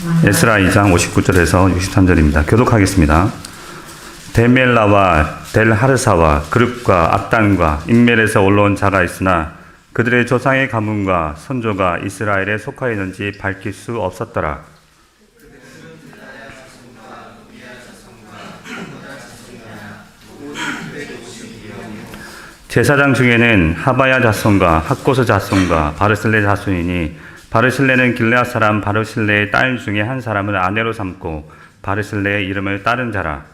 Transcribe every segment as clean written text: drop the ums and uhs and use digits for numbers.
에스라 2장 59절에서 63절입니다. 교독하겠습니다. 데멜라와 델하르사와 그룹과 악단과 인멜에서 올라온 자가 있으나 그들의 조상의 가문과 선조가 이스라엘에 속하였는지 밝힐 수 없었더라. 제사장 중에는 하바야 자손과 학고스 자손과 바르실레 자손이니 바르실레는 길르앗 사람 바르실레의 딸 중에 한 사람을 아내로 삼고 바르실레의 이름을 따른 자라.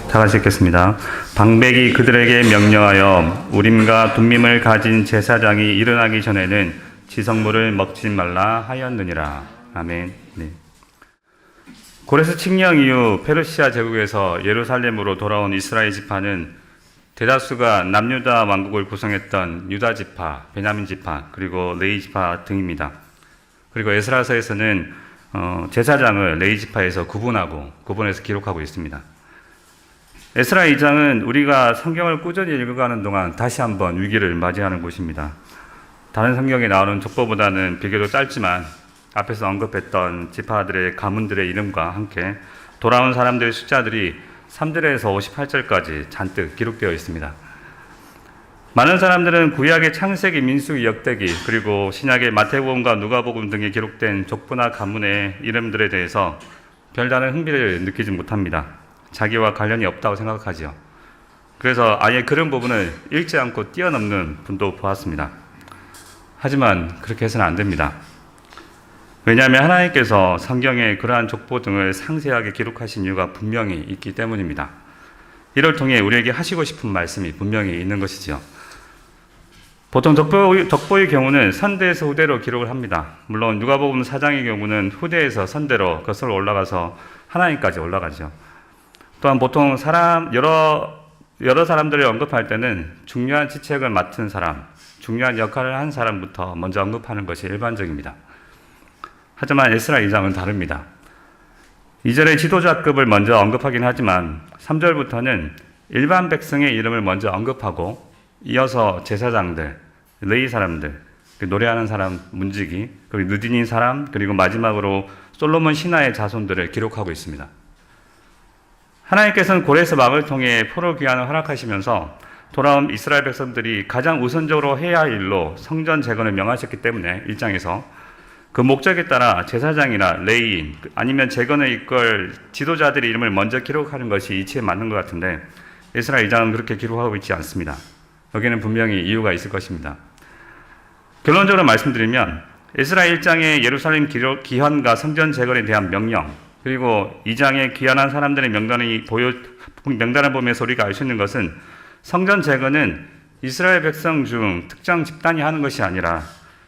다 같이 읽겠습니다. 방백이 그들에게 명령하여 우림과 둠밈을 가진 제사장이 일어나기 전에는 지성물을 먹지 말라 하였느니라. 아멘. 네. 고레스 칙령 이후 페르시아 제국에서 예루살렘으로 돌아온 이스라엘 지파는 대다수가 남유다 왕국을 구성했던 유다 지파, 베냐민 지파, 그리고 레위 지파 등입니다. 그리고 에스라서에서는 제사장을 레위 지파에서 구분해서 기록하고 있습니다. 에스라 2장은 우리가 성경을 꾸준히 읽어가는 동안 다시 한번 위기를 맞이하는 곳입니다. 다른 성경에 나오는 족보보다는 비교도 짧지만 앞에서 언급했던 지파들의 가문들의 이름과 함께 돌아온 사람들의 숫자들이 3절에서 58절까지 잔뜩 기록되어 있습니다. 많은 사람들은 구약의 창세기, 민수기, 역대기, 그리고 신약의 마태복음과 누가복음 등에 기록된 족보나 가문의 이름들에 대해서 별다른 흥미를 느끼지 못합니다. 자기와 관련이 없다고 생각하지요. 그래서 아예 그런 부분을 읽지 않고 뛰어넘는 분도 보았습니다. 하지만 그렇게 해서는 안 됩니다. 왜냐하면 하나님께서 성경에 그러한 족보 등을 상세하게 기록하신 이유가 분명히 있기 때문입니다. 이를 통해 우리에게 하시고 싶은 말씀이 분명히 있는 것이지요. 보통 족보의 경우는 선대에서 후대로 기록을 합니다. 물론 누가복음 4장의 경우는 후대에서 선대로 거슬러 올라가서 하나님까지 올라가죠. 또한 보통 여러 사람들을 언급할 때는 중요한 지책을 맡은 사람, 중요한 역할을 한 사람부터 먼저 언급하는 것이 일반적입니다. 하지만 에스라 2장은 다릅니다. 2절에 지도자급을 먼저 언급하긴 하지만 3절부터는 일반 백성의 이름을 먼저 언급하고 이어서 제사장들, 레위 사람들, 노래하는 사람, 문지기, 그리고 느디닌 사람, 그리고 마지막으로 솔로몬 신하의 자손들을 기록하고 있습니다. 하나님께서는 고레스 왕을 통해 포로 귀환을 허락하시면서 돌아온 이스라엘 백성들이 가장 우선적으로 해야 할 일로 성전 재건을 명하셨기 때문에 1장에서 그 목적에 따라 제사장이나 레위인 아니면 재건을 이끌 지도자들의 이름을 먼저 기록하는 것이 이치에 맞는 것 같은데 에스라 2장은 그렇게 기록하고 있지 않습니다. 여기는 분명히 이유가 있을 것입니다. 결론적으로 말씀드리면 에스라 1장의 예루살렘 기환과 성전 재건에 대한 명령, 그리고 2장의 귀환한 사람들의 명단을 보면서 우리가 알 수 있는 것은 성전 재건은 이스라엘 백성 중 특정 집단이 하는 것이 아니라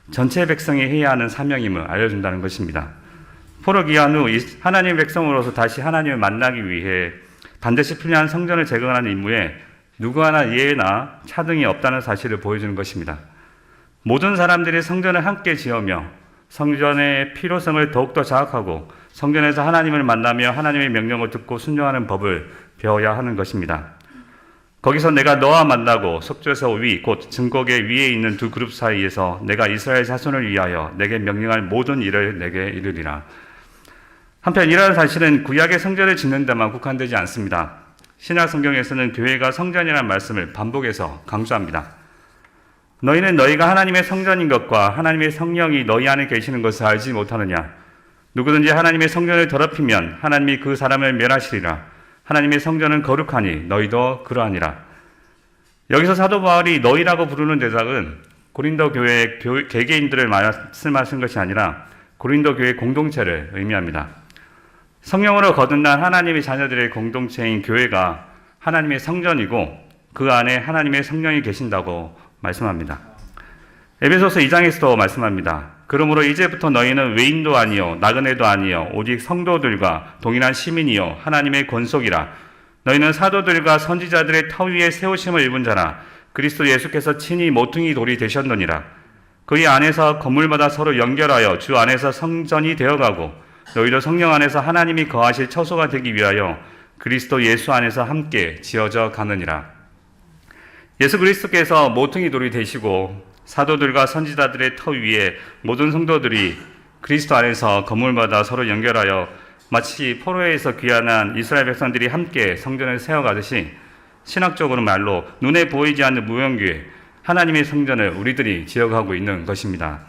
전체 백성이 해야 하는 사명임을 알려준다는 것입니다. 포로 귀환 후 하나님의 백성으로서 다시 하나님을 만나기 위해 반드시 필요한 성전을 재건하는 임무에 누구 하나 예외나 차등이 없다는 사실을 보여주는 것입니다. 모든 사람들이 성전을 함께 지으며 성전의 필요성을 더욱더 자각하고 성전에서 하나님을 만나며 하나님의 명령을 듣고 순종하는 법을 배워야 하는 것입니다. 거기서 내가 너와 만나고 속죄서 위, 곧 증거계 위에 있는 두 그룹 사이에서 내가 이스라엘 자손을 위하여 내게 명령할 모든 일을 내게 이르리라. 한편 이러한 사실은 구약의 성전을 짓는 데만 국한되지 않습니다. 신약 성경에서는 교회가 성전이라는 말씀을 반복해서 강조합니다. 너희는 너희가 하나님의 성전인 것과 하나님의 성령이 너희 안에 계시는 것을 알지 못하느냐? 누구든지 하나님의 성전을 더럽히면 하나님이 그 사람을 멸하시리라. 하나님의 성전은 거룩하니 너희도 그러하니라. 여기서 사도 바울이 너희라고 부르는 대상은 고린도 교회 개개인들을 말씀하신 것이 아니라 고린도 교회 공동체를 의미합니다. 성령으로 거듭난 하나님의 자녀들의 공동체인 교회가 하나님의 성전이고 그 안에 하나님의 성령이 계신다고 말씀합니다. 에베소서 2장에서도 말씀합니다. 그러므로 이제부터 너희는 외인도 아니요 나그네도 아니요 오직 성도들과 동일한 시민이요 하나님의 권속이라. 너희는 사도들과 선지자들의 터 위에 세우심을 입은 자라. 그리스도 예수께서 친히 모퉁이 돌이 되셨느니라. 그의 안에서 건물마다 서로 연결하여 주 안에서 성전이 되어가고 너희도 성령 안에서 하나님이 거하실 처소가 되기 위하여 그리스도 예수 안에서 함께 지어져 가느니라. 예수 그리스도께서 모퉁이 돌이 되시고 사도들과 선지자들의 터 위에 모든 성도들이 그리스도 안에서 건물마다 서로 연결하여 마치 포로에서 귀환한 이스라엘 백성들이 함께 성전을 세워가듯이 신학적으로 말로 눈에 보이지 않는 무형교회, 하나님의 성전을 우리들이 지어가고 있는 것입니다.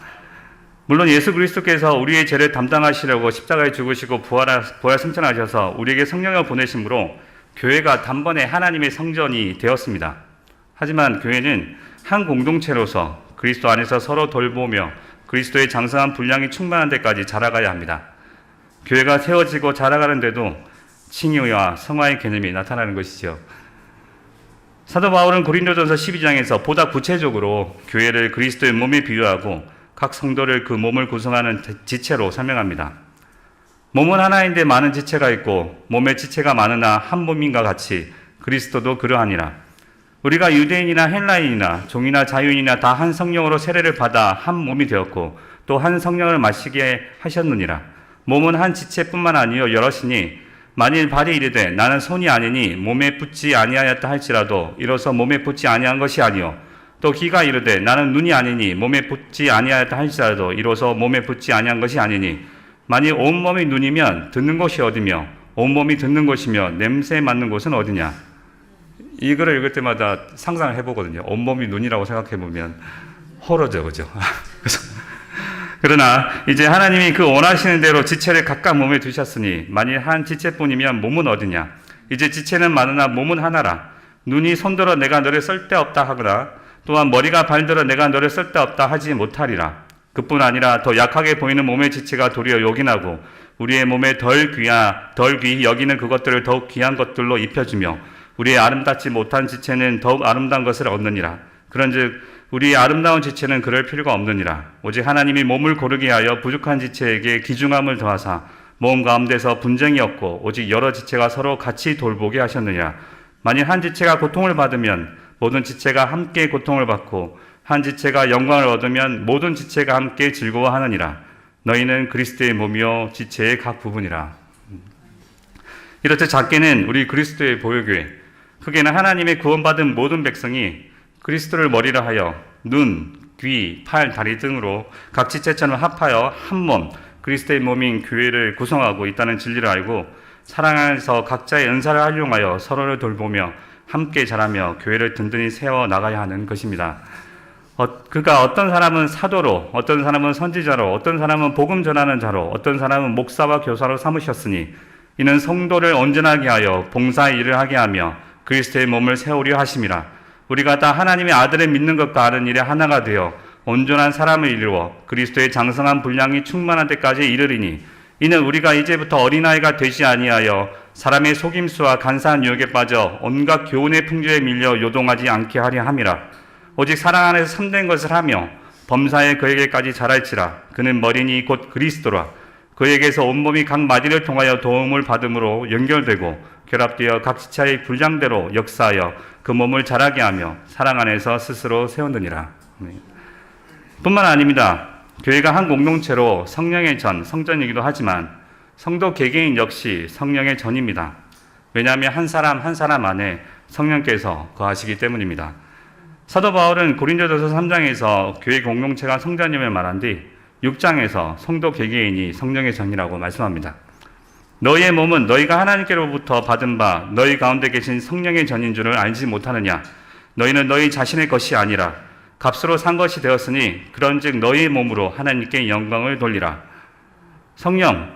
물론 예수 그리스도께서 우리의 죄를 담당하시려고 십자가에 죽으시고 부활 승천하셔서 우리에게 성령을 보내심으로 교회가 단번에 하나님의 성전이 되었습니다. 하지만 교회는 한 공동체로서 그리스도 안에서 서로 돌보며 그리스도의 장성한 분량이 충만한 데까지 자라가야 합니다. 교회가 세워지고 자라가는데도 칭의와 성화의 개념이 나타나는 것이죠. 사도 바울은 고린도전서 12장에서 보다 구체적으로 교회를 그리스도의 몸에 비유하고 각 성도를 그 몸을 구성하는 지체로 설명합니다. 몸은 하나인데 많은 지체가 있고 몸의 지체가 많으나 한 몸인가 같이 그리스도도 그러하니라. 우리가 유대인이나 헬라인이나 종이나 자유인이나 다 한 성령으로 세례를 받아 한 몸이 되었고 또 한 성령을 마시게 하셨느니라. 몸은 한 지체뿐만 아니요 여럿이니 만일 발이 이르되 나는 손이 아니니 몸에 붙지 아니하였다 할지라도 이로써 몸에 붙지 아니한 것이 아니요 또 귀가 이르되 나는 눈이 아니니 몸에 붙지 아니하였다 할지라도 이로써 몸에 붙지 아니한 것이 아니니 만일 온몸이 눈이면 듣는 곳이 어디며 온몸이 듣는 곳이며 냄새 맡는 곳은 어디냐. 이 글을 읽을 때마다 상상을 해보거든요. 온몸이 눈이라고 생각해보면 호러죠, 그죠? 그러나 이제 하나님이 그 원하시는 대로 지체를 각각 몸에 두셨으니 만일 한 지체뿐이면 몸은 어디냐. 이제 지체는 많으나 몸은 하나라. 눈이 손들어 내가 너를 쓸데없다 하거나 또한 머리가 발들어 내가 너를 쓸데없다 하지 못하리라. 그뿐 아니라 더 약하게 보이는 몸의 지체가 도리어 요긴하고 우리의 몸에 덜 귀히 여기는 그것들을 더욱 귀한 것들로 입혀주며 우리의 아름답지 못한 지체는 더욱 아름다운 것을 얻느니라. 그런즉 우리의 아름다운 지체는 그럴 필요가 없느니라. 오직 하나님이 몸을 고르게 하여 부족한 지체에게 귀중함을 더하사 몸 가운데서 분쟁이 없고 오직 여러 지체가 서로 같이 돌보게 하셨느니라. 만일 한 지체가 고통을 받으면 모든 지체가 함께 고통을 받고 한 지체가 영광을 얻으면 모든 지체가 함께 즐거워하느니라. 너희는 그리스도의 몸이요 지체의 각 부분이라. 이렇듯 작게는 우리 그리스도의 보혈교회, 크게는 하나님의 구원받은 모든 백성이 그리스도를 머리로 하여 눈, 귀, 팔, 다리 등으로 각 지체처럼 합하여 한 몸, 그리스도의 몸인 교회를 구성하고 있다는 진리를 알고 사랑 안에서 각자의 은사를 활용하여 서로를 돌보며 함께 자라며 교회를 든든히 세워 나가야 하는 것입니다. 그러니까 어떤 사람은 사도로, 어떤 사람은 선지자로, 어떤 사람은 복음 전하는 자로, 어떤 사람은 목사와 교사로 삼으셨으니 이는 성도를 온전하게 하여 봉사의 일을 하게 하며 그리스도의 몸을 세우려 하심이라. 우리가 다 하나님의 아들을 믿는 것과 아는 일에 하나가 되어 온전한 사람을 이루어 그리스도의 장성한 분량이 충만한 데까지 이르리니 이는 우리가 이제부터 어린아이가 되지 아니하여 사람의 속임수와 간사한 유혹에 빠져 온갖 교훈의 풍조에 밀려 요동하지 않게 하려 함이라. 오직 사랑 안에서 참된 것을 하며 범사에 그에게까지 자랄지라. 그는 머리니 곧 그리스도라. 그에게서 온몸이 각 마디를 통하여 도움을 받음으로 연결되고 결합되어 각 지체의 분량대로 역사하여 그 몸을 자라게 하며 사랑 안에서 스스로 세우느니라. 뿐만 아닙니다. 교회가 한 공동체로 성령의 전, 성전이기도 하지만 성도 개개인 역시 성령의 전입니다. 왜냐하면 한 사람 한 사람 안에 성령께서 거하시기 때문입니다. 사도 바울은 고린도전서 3장에서 교회 공동체가 성전임을 말한 뒤 6장에서 성도 개개인이 성령의 전이라고 말씀합니다. 너희의 몸은 너희가 하나님께로부터 받은 바 너희 가운데 계신 성령의 전인 줄을 알지 못하느냐. 너희는 너희 자신의 것이 아니라 값으로 산 것이 되었으니 그런즉 너희의 몸으로 하나님께 영광을 돌리라. 성령,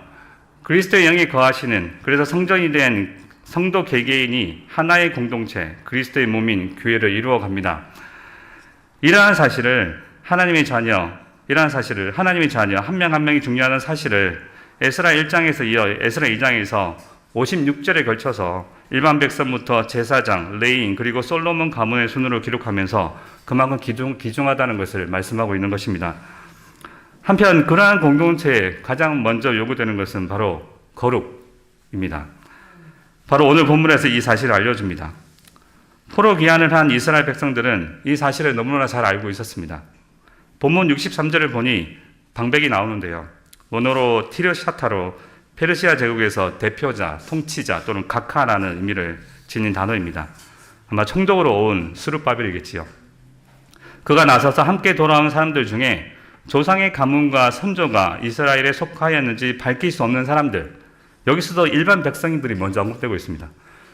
그리스도의 영이 거하시는, 그래서 성전이 된 성도 개개인이 하나의 공동체, 그리스도의 몸인 교회를 이루어 갑니다. 이러한 사실을 하나님의 자녀 한 명 한 명이 중요하다는 사실을 에스라 1장에서 이어 에스라 2장에서 56절에 걸쳐서 일반 백성부터 제사장, 레위인 그리고 솔로몬 가문의 순으로 기록하면서 그만큼 귀중하다는 것을 말씀하고 있는 것입니다. 한편 그러한 공동체에 가장 먼저 요구되는 것은 바로 거룩입니다. 바로 오늘 본문에서 이 사실을 알려줍니다. 포로 귀환을 한 이스라엘 백성들은 이 사실을 너무나 잘 알고 있었습니다. 본문 63절을 보니 방백이 나오는데요. 원어로 티르샤타로 페르시아 제국에서 대표자, 통치자 또는 각하라는 의미를 지닌 단어입니다. 아마 총독으로 온 스룹바벨이겠지요. 그가 나서서 함께 돌아온 사람들 중에 조상의 가문과 선조가 이스라엘에 속하였는지 밝힐 수 없는 사람들, 여기서도 일반 백성들이 먼저 언급되고 있습니다.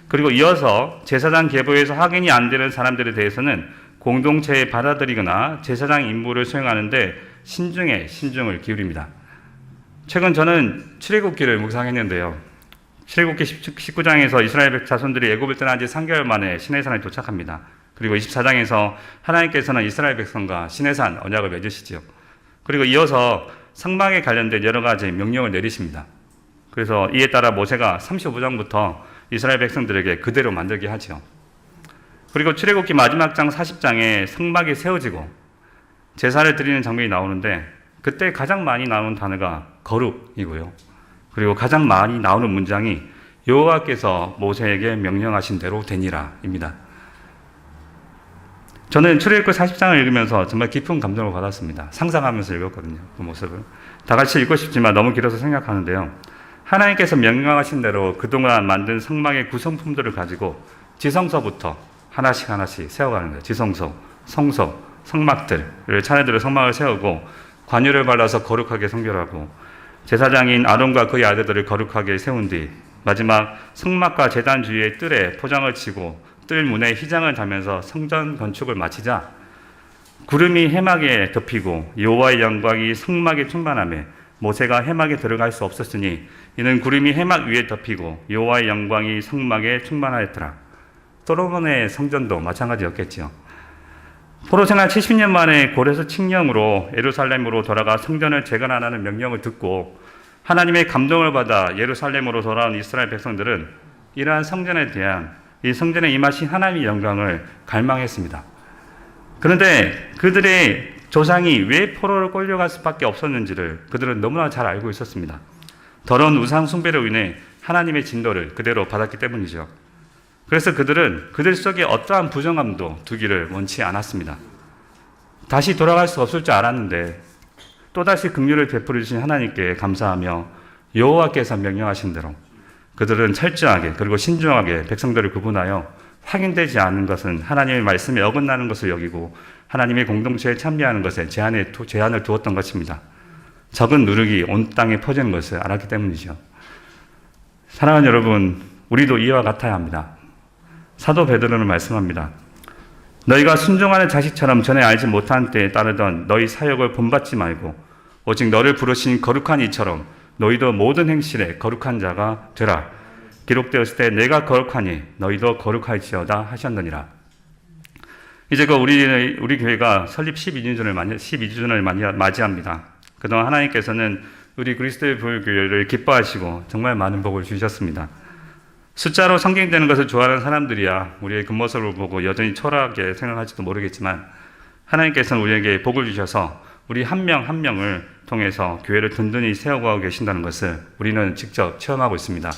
그리고 이어서 제사장 계보에서 확인이 안 되는 사람들에 대해서는 공동체에 받아들이거나 제사장 임무를 수행하는데 신중을 기울입니다. 최근 저는 출애굽기를 묵상했는데요. 출애굽기 19장에서 이스라엘 자손들이 애굽을 떠난 지 3개월 만에 시내산에 도착합니다. 그리고 24장에서 하나님께서는 이스라엘 백성과 시내산 언약을 맺으시죠. 그리고 이어서 성막에 관련된 여러 가지 명령을 내리십니다. 그래서 이에 따라 모세가 35장부터 이스라엘 백성들에게 그대로 만들게 하죠. 그리고 출애굽기 마지막 장 40장에 성막이 세워지고 제사를 드리는 장면이 나오는데 그때 가장 많이 나오는 단어가 거룩이고요. 그리고 가장 많이 나오는 문장이 여호와께서 모세에게 명령하신 대로 되니라입니다. 저는 출애굽기 40장을 읽으면서 정말 깊은 감동을 받았습니다. 상상하면서 읽었거든요. 그 모습을. 다 같이 읽고 싶지만 너무 길어서 생각하는데요. 하나님께서 명령하신 대로 그동안 만든 성막의 구성품들을 가지고 지성소부터 하나씩 세워가는 거예요. 지성소, 성소, 성막들을 차례대로 성막을 세우고 관유를 발라서 거룩하게 성결하고 제사장인 아론과 그의 아들들을 거룩하게 세운 뒤 마지막 성막과 제단 주위의 뜰에 포장을 치고 뜰 문에 휘장을 달면서 성전 건축을 마치자 구름이 해막에 덮이고 여호와의 영광이 성막에 충만하며 모세가 해막에 들어갈 수 없었으니 이는 구름이 해막 위에 덮이고 여호와의 영광이 성막에 충만하였더라. 솔로몬의 성전도 마찬가지였겠지요. 포로 생활 70년 만에 고레스 칙령으로 예루살렘으로 돌아가 성전을 재건하라는 명령을 듣고 하나님의 감동을 받아 예루살렘으로 돌아온 이스라엘 백성들은 이러한 성전에 대한 이 성전에 임하신 하나님의 영광을 갈망했습니다. 그런데 그들의 조상이 왜 포로를 끌려갈 수밖에 없었는지를 그들은 너무나 잘 알고 있었습니다. 더러운 우상 숭배로 인해 하나님의 진노를 그대로 받았기 때문이죠. 그래서 그들은 그들 속에 어떠한 부정함도 두기를 원치 않았습니다. 다시 돌아갈 수 없을 줄 알았는데 또다시 긍휼을 베풀어 주신 하나님께 감사하며 여호와께서 명령하신 대로 그들은 철저하게 그리고 신중하게 백성들을 구분하여 확인되지 않은 것은 하나님의 말씀에 어긋나는 것을 여기고 하나님의 공동체에 참여하는 것에 제한을 두었던 것입니다. 적은 누룩이 온 땅에 퍼지는 것을 알았기 때문이죠. 사랑하는 여러분, 우리도 이와 같아야 합니다. 사도 베드로는 말씀합니다. 너희가 순종하는 자식처럼 전에 알지 못한 때에 따르던 너희 사역을 본받지 말고 오직 너를 부르신 거룩한 이처럼 너희도 모든 행실에 거룩한 자가 되라. 기록되었을 때 내가 거룩하니 너희도 거룩할지어다 하셨느니라. 이제 우리 교회가 설립 12주년을 맞이합니다. 그동안 하나님께서는 우리 그리스도의 부활교회를 기뻐하시고 정말 많은 복을 주셨습니다. 숫자로 성경되는 것을 좋아하는 사람들이야 우리의 그 모습을 보고 여전히 초라하게 생각할지도 모르겠지만 하나님께서는 우리에게 복을 주셔서 우리 한 명 한 명을 통해서 교회를 든든히 세워가고 계신다는 것을 우리는 직접 체험하고 있습니다.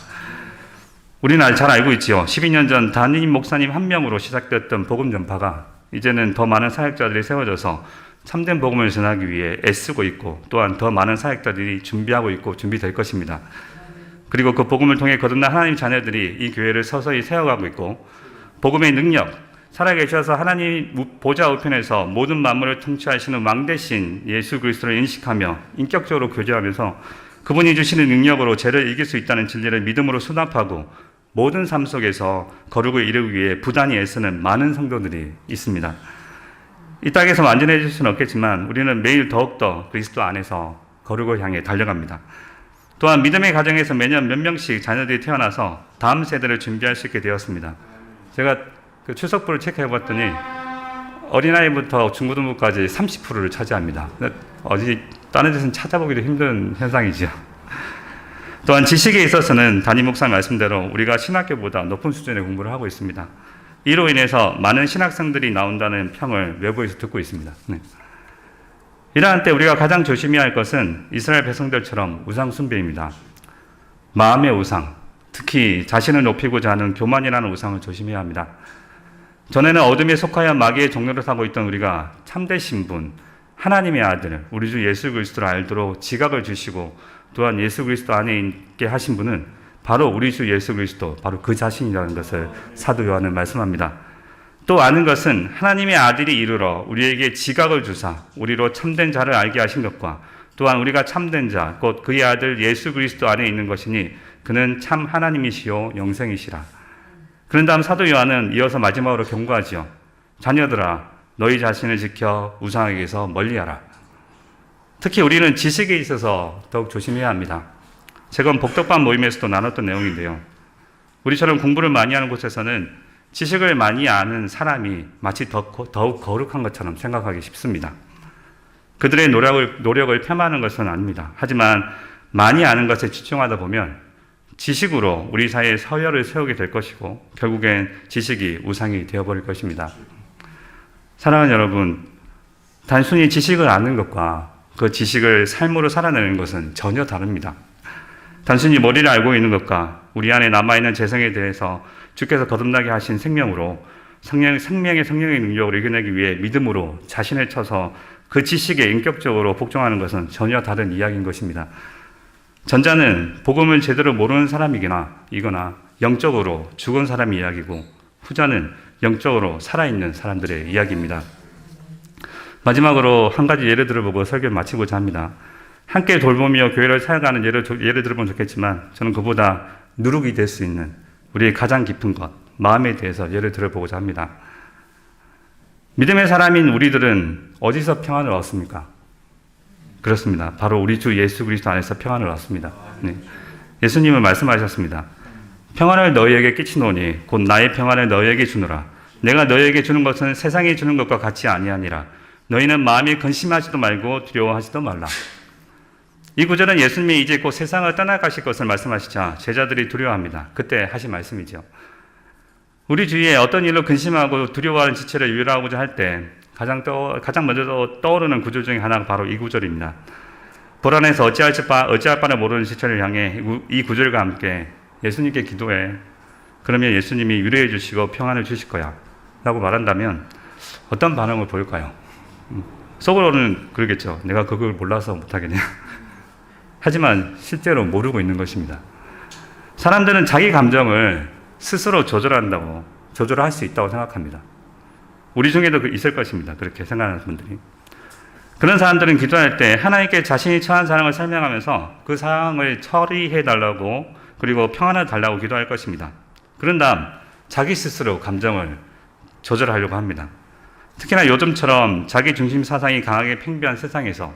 우리는 잘 알고 있지요. 12년 전 담임 목사님 한 명으로 시작됐던 복음 전파가 이제는 더 많은 사역자들이 세워져서 참된 복음을 전하기 위해 애쓰고 있고 또한 더 많은 사역자들이 준비하고 있고 준비될 것입니다. 그리고 그 복음을 통해 거듭난 하나님 자녀들이 이 교회를 서서히 세워가고 있고 복음의 능력, 살아계셔서 하나님 보좌 우편에서 모든 만물을 통치하시는 왕 대신 예수 그리스도를 인식하며 인격적으로 교제하면서 그분이 주시는 능력으로 죄를 이길 수 있다는 진리를 믿음으로 수납하고 모든 삶 속에서 거룩을 이루기 위해 부단히 애쓰는 많은 성도들이 있습니다. 이 땅에서 완전해질 수는 없겠지만 우리는 매일 더욱더 그리스도 안에서 거룩을 향해 달려갑니다. 또한 믿음의 가정에서 매년 몇 명씩 자녀들이 태어나서 다음 세대를 준비할 수 있게 되었습니다. 제가 그 출석부를 체크해 봤더니 어린아이부터 중고등부까지 30%를 차지합니다. 어디 다른 데서는 찾아보기도 힘든 현상이죠. 또한 지식에 있어서는 담임 목사 말씀대로 우리가 신학교보다 높은 수준의 공부를 하고 있습니다. 이로 인해서 많은 신학생들이 나온다는 평을 외부에서 듣고 있습니다. 네. 이러한 때 우리가 가장 조심해야 할 것은 이스라엘 백성들처럼 우상 숭배입니다. 마음의 우상, 특히 자신을 높이고자 하는 교만이라는 우상을 조심해야 합니다. 전에는 어둠에 속하여 마귀의 종로를 타고 있던 우리가 참된 신분, 하나님의 아들, 우리 주 예수 그리스도를 알도록 지각을 주시고 또한 예수 그리스도 안에 있게 하신 분은 바로 우리 주 예수 그리스도, 바로 그 자신이라는 것을 사도 요한은 말씀합니다. 또 아는 것은 하나님의 아들이 이르러 우리에게 지각을 주사 우리로 참된 자를 알게 하신 것과 또한 우리가 참된 자 곧 그의 아들 예수 그리스도 안에 있는 것이니 그는 참 하나님이시요 영생이시라. 그런 다음 사도 요한은 이어서 마지막으로 경고하지요. 자녀들아 너희 자신을 지켜 우상에게서 멀리하라. 특히 우리는 지식에 있어서 더욱 조심해야 합니다. 최근 복덕반 모임에서도 나눴던 내용인데요. 우리처럼 공부를 많이 하는 곳에서는 지식을 많이 아는 사람이 마치 더욱 거룩한 것처럼 생각하기 쉽습니다. 그들의 노력을 폄하하는 것은 아닙니다. 하지만 많이 아는 것에 집중하다 보면 지식으로 우리 사이에 서열을 세우게 될 것이고 결국엔 지식이 우상이 되어버릴 것입니다. 사랑하는 여러분, 단순히 지식을 아는 것과 그 지식을 삶으로 살아내는 것은 전혀 다릅니다. 단순히 머리를 알고 있는 것과 우리 안에 남아있는 재성에 대해서 주께서 거듭나게 하신 생명으로 성령의 능력을 이겨내기 위해 믿음으로 자신을 쳐서 그 지식에 인격적으로 복종하는 것은 전혀 다른 이야기인 것입니다. 전자는 복음을 제대로 모르는 사람이거나 영적으로 죽은 사람의 이야기고 후자는 영적으로 살아있는 사람들의 이야기입니다. 마지막으로 한 가지 예를 들어보고 설교를 마치고자 합니다. 함께 돌보며 교회를 살아가는 예를 들어보면 좋겠지만 저는 그보다 누룩이 될 수 있는 우리의 가장 깊은 것, 마음에 대해서 예를 들어보고자 합니다. 믿음의 사람인 우리들은 어디서 평안을 얻습니까? 그렇습니다. 바로 우리 주 예수 그리스도 안에서 평안을 얻습니다. 네. 예수님은 말씀하셨습니다. 평안을 너희에게 끼치노니 곧 나의 평안을 너희에게 주노라. 내가 너희에게 주는 것은 세상이 주는 것과 같이 아니하니라. 너희는 마음에 근심하지도 말고 두려워하지도 말라. 이 구절은 예수님이 이제 곧 세상을 떠나가실 것을 말씀하시자 제자들이 두려워합니다. 그때 하신 말씀이죠. 우리 주위에 어떤 일로 근심하고 두려워하는 지체를 유일하고자 할 때 가장 먼저 떠오르는 구절 중에 하나가 바로 이 구절입니다. 불안해서 어찌할 바를 모르는 지체를 향해 이 구절과 함께 예수님께 기도해. 그러면 예수님이 위로해 주시고 평안을 주실 거야 라고 말한다면 어떤 반응을 보일까요? 속으로는 그러겠죠. 내가 그걸 몰라서 못하겠냐. 하지만 실제로 모르고 있는 것입니다. 사람들은 자기 감정을 스스로 조절할 수 있다고 생각합니다. 우리 중에도 있을 것입니다. 그렇게 생각하는 분들이. 그런 사람들은 기도할 때 하나님께 자신이 처한 상황을 설명하면서 그 상황을 처리해 달라고 그리고 평안을 달라고 기도할 것입니다. 그런 다음 자기 스스로 감정을 조절하려고 합니다. 특히나 요즘처럼 자기 중심 사상이 강하게 팽배한 세상에서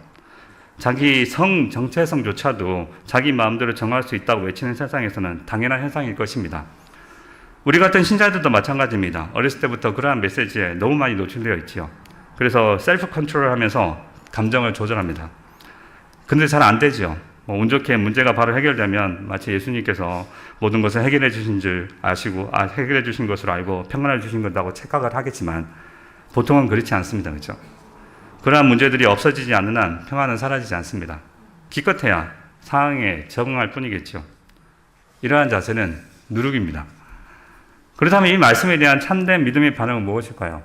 자기 정체성조차도 자기 마음대로 정할 수 있다고 외치는 세상에서는 당연한 현상일 것입니다. 우리 같은 신자들도 마찬가지입니다. 어렸을 때부터 그러한 메시지에 너무 많이 노출되어 있지요. 그래서 셀프 컨트롤 하면서 감정을 조절합니다. 근데 잘 안 되죠. 운 좋게 문제가 바로 해결되면 마치 예수님께서 모든 것을 해결해 주신 줄 아시고 해결해 주신 것으로 알고 평안을 주신 것이라고 착각을 하겠지만 보통은 그렇지 않습니다. 그렇죠? 그러한 문제들이 없어지지 않는 한 평안은 사라지지 않습니다. 기껏해야 상황에 적응할 뿐이겠죠. 이러한 자세는 누룩입니다. 그렇다면 이 말씀에 대한 참된 믿음의 반응은 무엇일까요?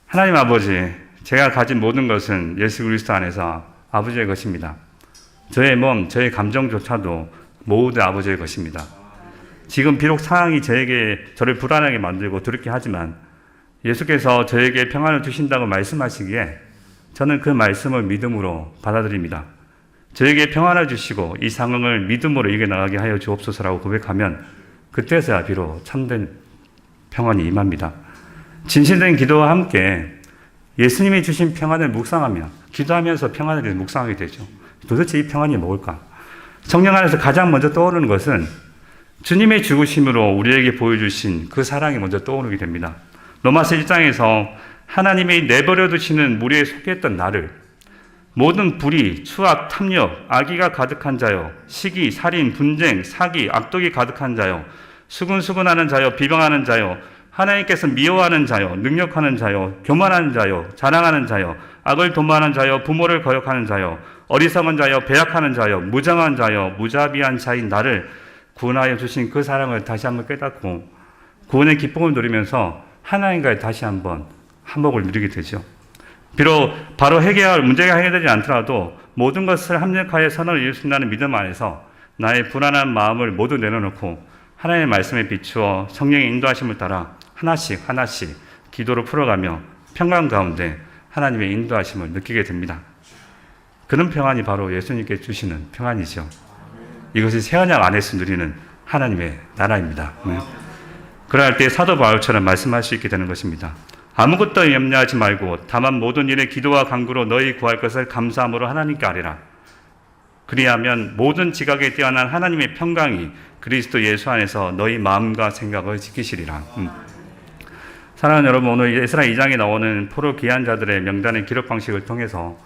하나님 아버지, 제가 가진 모든 것은 예수 그리스도 안에서 아버지의 것입니다. 저의 몸, 저의 감정조차도 모두 아버지의 것입니다. 지금 비록 상황이 저를 불안하게 만들고 두렵게 하지만 예수께서 저에게 평안을 주신다고 말씀하시기에 저는 그 말씀을 믿음으로 받아들입니다. 저에게 평안을 주시고 이 상황을 믿음으로 이겨나가게 하여 주옵소서라고 고백하면 그때서야 비록 참된 평안이 임합니다. 진실된 기도와 함께 예수님이 주신 평안을 묵상하며 기도하면서 평안을 묵상하게 되죠. 도대체 이 평안이 뭘까? 성령 안에서 가장 먼저 떠오르는 것은 주님의 죽으심으로 우리에게 보여주신 그 사랑이 먼저 떠오르게 됩니다. 로마서 1장에서 하나님이 내버려 두시는 무리에 속했던 나를 모든 불의, 추악, 탐욕, 악의가 가득한 자요, 시기, 살인, 분쟁, 사기, 악독이 가득한 자요, 수근수근하는 자요, 비방하는 자요, 하나님께서 미워하는 자요, 능력하는 자요, 교만하는 자요, 자랑하는 자요, 악을 도모하는 자요, 부모를 거역하는 자요, 어리석은 자요, 배약하는 자요, 무정한 자요, 무자비한 자인 나를 구원하여 주신 그 사랑을 다시 한번 깨닫고 구원의 기쁨을 누리면서 하나님과의 다시 한번 화목을 누리게 되죠. 비록 바로 문제가 해결되지 않더라도 모든 것을 합력하여 선을 이룰 수 있다는 믿음 안에서 나의 불안한 마음을 모두 내려놓고 하나님의 말씀에 비추어 성령의 인도하심을 따라 하나씩 기도로 풀어가며 평강 가운데 하나님의 인도하심을 느끼게 됩니다. 그런 평안이 바로 예수님께 주시는 평안이죠. 이것이 새 언약 안에서 누리는 하나님의 나라입니다. 그럴 때 사도 바울처럼 말씀할 수 있게 되는 것입니다. 아무것도 염려하지 말고 다만 모든 일에 기도와 간구로 너희 구할 것을 감사함으로 하나님께 아뢰라. 그리하면 모든 지각에 뛰어난 하나님의 평강이 그리스도 예수 안에서 너희 마음과 생각을 지키시리라. 사랑하는 여러분, 오늘 에스라 2장에 나오는 포로 귀한 자들의 명단의 기록 방식을 통해서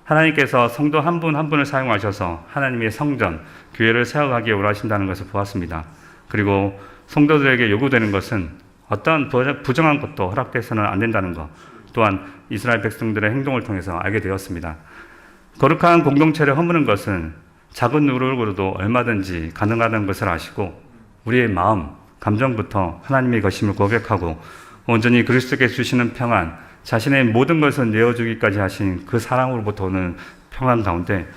하나님께서 성도 한 분 한 분을 사용하셔서 하나님의 성전, 교회를 세워가기에 원하신다는 것을 보았습니다. 그리고 성도들에게 요구되는 것은 어떤 부정한 것도 허락돼서는 안 된다는 것, 또한 이스라엘 백성들의 행동을 통해서 알게 되었습니다. 거룩한 공동체를 허무는 것은 작은 노력으로도 얼마든지 가능하다는 것을 아시고 우리의 마음, 감정부터 하나님의 것임을 고백하고 온전히 그리스도께 주시는 평안, 자신의 모든 것을 내어주기까지 하신 그 사랑으로부터 오는 평안 가운데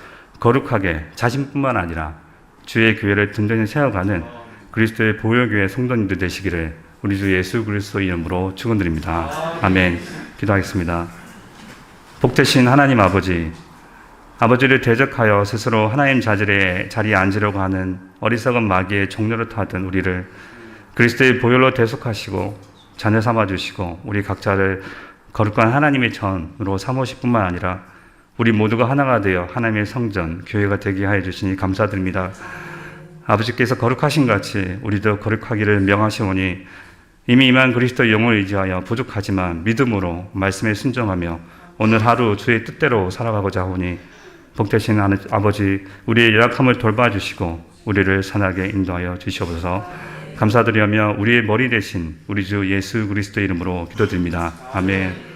거룩하게 자신뿐만 아니라 주의 교회를 든든히 세워가는 그리스도의 보혈교회 성도님들 되시기를 우리 주 예수 그리스도 이름으로 축원드립니다. 아멘. 기도하겠습니다. 복되신 하나님 아버지를 대적하여 스스로 하나님 자리에 앉으려고 하는 어리석은 마귀의 종로를 타던 우리를 그리스도의 보혈로 대속하시고 자녀 삼아주시고 우리 각자를 거룩한 하나님의 전으로 삼으실 뿐만 아니라 우리 모두가 하나가 되어 하나님의 성전, 교회가 되게 하여 주시니 감사드립니다. 아버지께서 거룩하신 같이 우리도 거룩하기를 명하시오니 이미 임한 그리스도의 영을 의지하여 부족하지만 믿음으로 말씀에 순종하며 오늘 하루 주의 뜻대로 살아가고자 하오니 복되신 아버지 우리의 연약함을 돌봐주시고 우리를 선하게 인도하여 주시옵소서. 감사드리며 우리의 머리 대신 우리 주 예수 그리스도 이름으로 기도드립니다. 아멘.